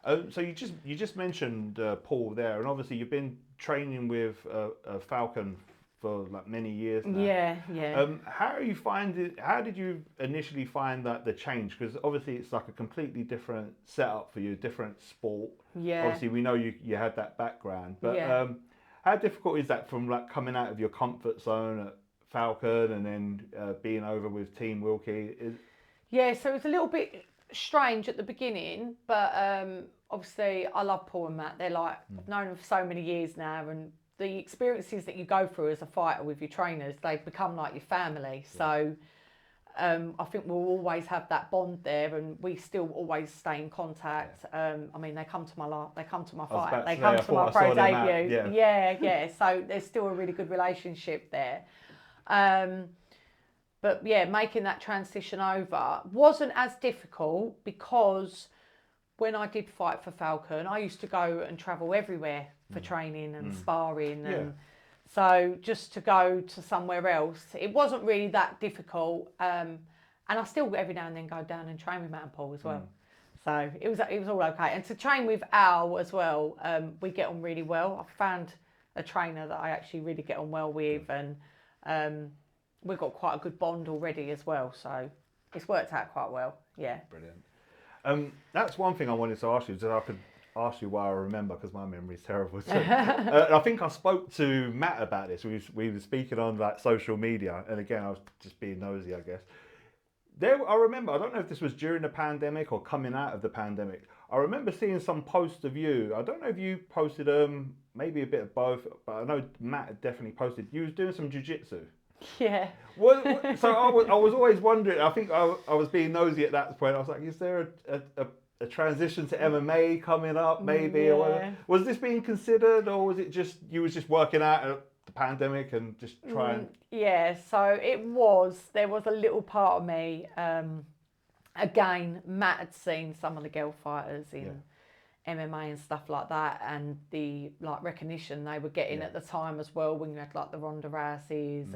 So you just mentioned Paul there, and obviously you've been training with Falcon for like many years now. Yeah, yeah. How are you finding? How did you initially find that the change? Because obviously it's like a completely different setup for you, different sport. Yeah. Obviously we know you had that background, but Yeah. how difficult is that from like coming out of your comfort zone at Falcon and then being over with Team Wilkie? Yeah, so it was a little bit strange at the beginning, but obviously I love Paul and Matt. They're like, I've known them for so many years now, and the experiences that you go through as a fighter with your trainers, they become like your family. Yeah. So I think we'll always have that bond there, and we still always stay in contact. Yeah. I mean, they come to my fight, they come to my pro debut. Yeah. So there's still a really good relationship there. But yeah, making that transition over wasn't as difficult because when I did fight for Falcon, I used to go and travel everywhere for training and sparring. And so just to go to somewhere else, it wasn't really that difficult. And I still every now and then go down and train with Matt and Paul as well. So it was all okay. And to train with Al as well, we get on really well. I found a trainer that I actually really get on well with, and we've got quite a good bond already as well, so it's worked out quite well. Yeah. Brilliant. That's one thing I wanted to ask you, so I could ask you why I remember, because my memory's terrible. So, I think I spoke to Matt about this. We were speaking on like social media, and again, I was just being nosy, I guess. I remember, I don't know if this was during the pandemic or coming out of the pandemic, I remember seeing some posts of you. I don't know if you posted maybe a bit of both, but I know Matt definitely posted. You was doing some jiu-jitsu. Yeah. So I was always wondering. I think I was being nosy at that point. I was like, is there a transition to MMA coming up, maybe? Yeah. Or was this being considered, or was it just you was just working out at the pandemic and just trying? Yeah. So it was. There was a little part of me. Again, Matt had seen some of the girl fighters in MMA and stuff like that, and the like recognition they were getting at the time as well, when you had like the Ronda Rouseys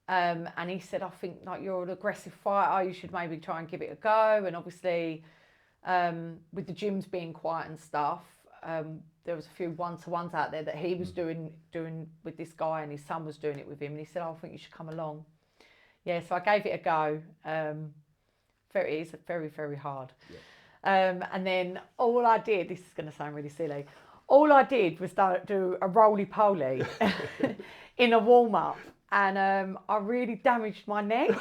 and he said, I think like you're an aggressive fighter, you should maybe try and give it a go. And obviously with the gyms being quiet and stuff, there was a few one-to-ones out there that he was doing with this guy, and his son was doing it with him, and he said, I think you should come along. Yeah, so I gave it a go. It's very, very hard. And then all I did, this is going to sound really silly, all I did was do a roly-poly in a warm-up, and I really damaged my neck.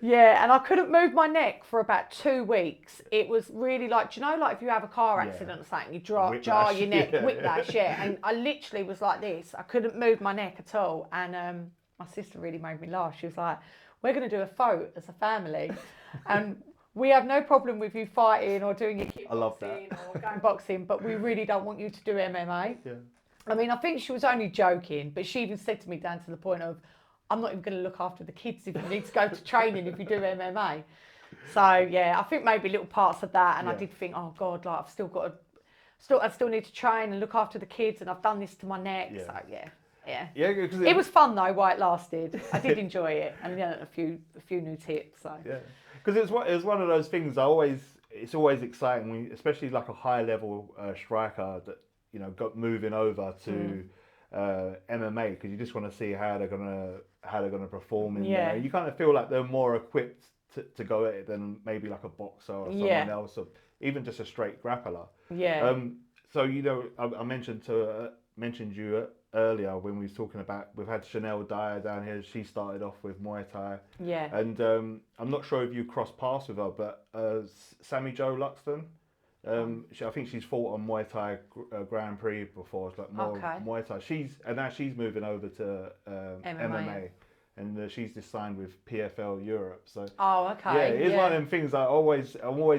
Yeah, and I couldn't move my neck for about 2 weeks. It was really like, do you know, like if you have a car accident or something, you jar your neck, whiplash, and I literally was like this. I couldn't move my neck at all. And my sister really made me laugh. She was like, we're going to do a photo as a family, and we have no problem with you fighting or doing your kickboxing or going boxing, but we really don't want you to do MMA. Yeah. I mean, I think she was only joking, but she even said to me down to the point of, I'm not even going to look after the kids if you need to go to training if you do MMA. So yeah, I think maybe little parts of that, and I did think, oh God, like I still need to train and look after the kids, and I've done this to my neck. Yeah. So yeah, it was fun though while it lasted. I did enjoy it, and a few new tips. So yeah, because it was one of those things. It's always exciting, especially like a high level striker that got moving over to MMA, because you just want to see how they're gonna perform in there. You kind of feel like they're more equipped to go at it than maybe like a boxer or someone else, or even just a straight grappler. Yeah. So I mentioned you earlier when we was talking about, we've had Chanel Dyer down here. She started off with Muay Thai. Yeah. And I'm not sure if you crossed paths with her, but Sammy Jo Luxton. I think she's fought on Muay Thai Grand Prix before. It's like more Muay Thai. Now she's moving over to MMA. And she's just signed with PFL Europe. So it's one of them things I'm always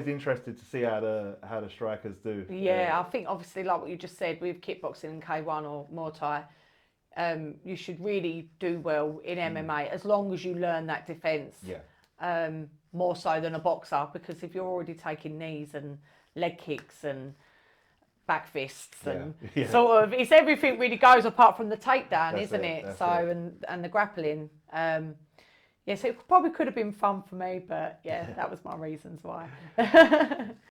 interested to see how the strikers do. Yeah, I think obviously like what you just said with kickboxing and K1 or Muay Thai, you should really do well in MMA as long as you learn that defence. Yeah. More so than a boxer, because if you're already taking knees and leg kicks and back fists and sort of, it's everything really goes apart from the takedown, isn't it? So and the grappling. So it probably could have been fun for me, but that was my reasons why.